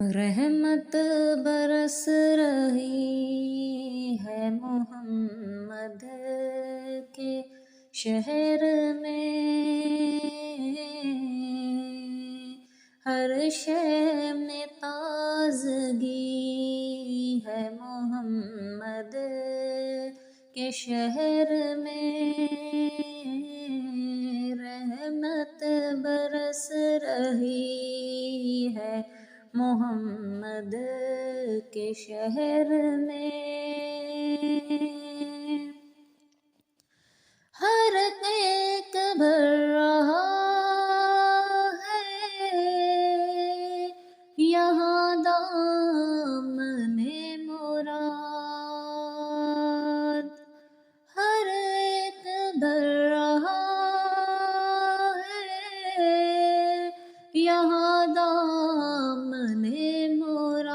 رحمت برس رہی ہے محمد کے شہر میں، ہر شے میں تازگی ہے محمد کے شہر میں، رحمت برس رہی ہے محمد کے شہر میں، ہر ایک بھر رہا ہے یہاں دامن مراد، ہر ایک بھر رہا ہے یہاں دامن مراد،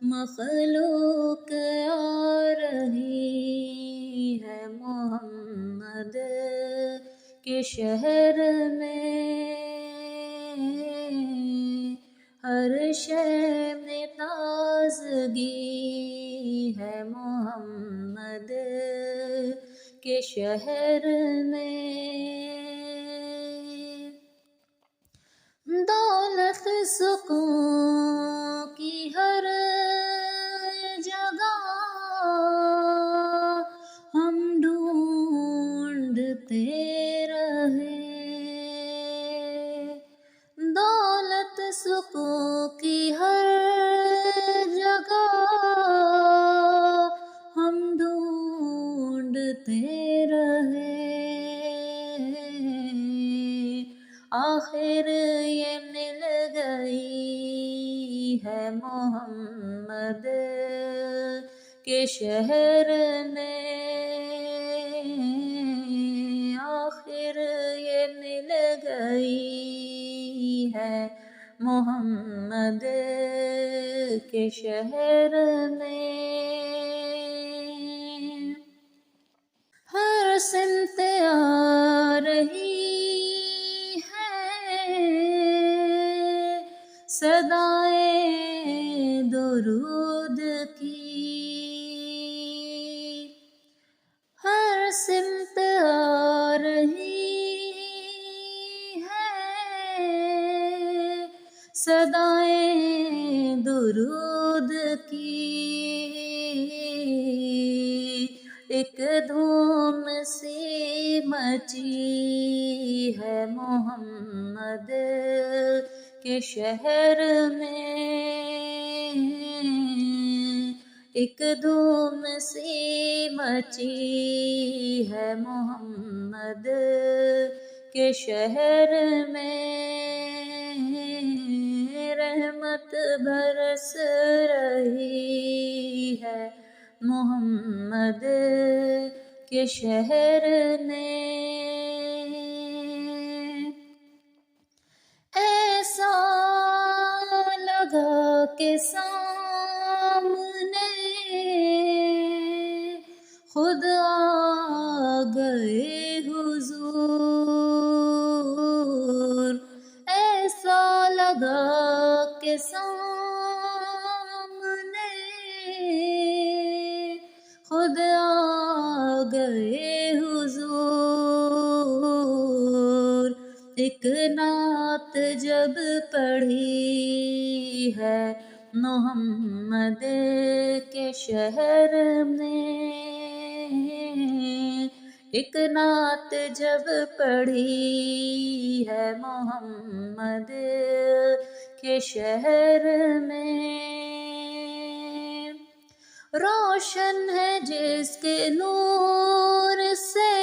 مخلوق آ رہی ہے محمد کے شہر میں، ہر شے میں تازگی ہے محمد کے شہر میں، دولت سکون کی ہر جگہ ہم ڈھونڈتے رہے، دولت سکون کی ہر جگہ ہم ڈھونڈتے رہے، آخر یہ مل گئی ہے محمد کے شہر میں، آخر یہ مل گئی ہے محمد کے شہر میں، ہر سمت آ رہی صدائے درود کی، ہر سمت آ رہی ہے صدائے درود کی، ایک دھوم سی مچی ہے محمد کے شہر میں، ایک دھوم سی مچی ہے محمد کے شہر میں، رحمت برس رہی ہے محمد کے شہر میں، ایسا لگا کہ سامنے خود آ گئے حضور، ایسا لگا کہ سامنے خود آ گئے حضور، ایک نعت جب پڑھی ہے محمد کے شہر میں، ایک نعت جب پڑھی ہے محمد کے شہر میں، روشن ہے جس کے نور سے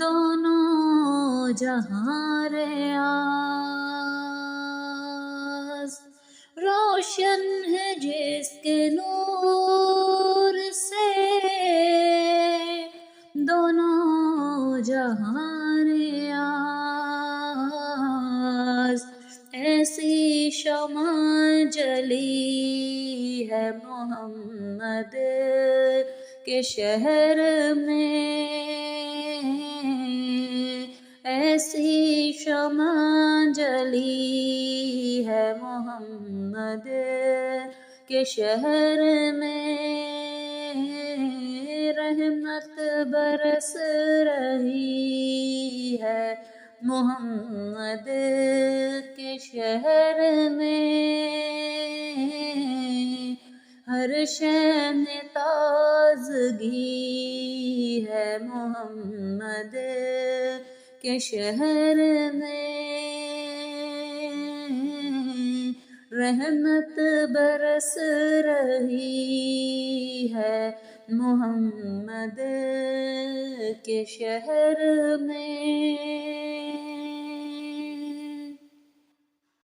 دونوں جہاں ریاض، روشن ہے جس کے نور سے دونوں جہاں ریاض، ایسی شمع جلی ہے محمد کے شہر میں، ایسی شمع جلی ہے محمد کے شہر میں، رحمت برس رہی ہے محمد کے شہر میں، ہر شے میں تازگی ہے محمد کے شہر میں، رحمت برس رہی ہے محمد کے شہر میں۔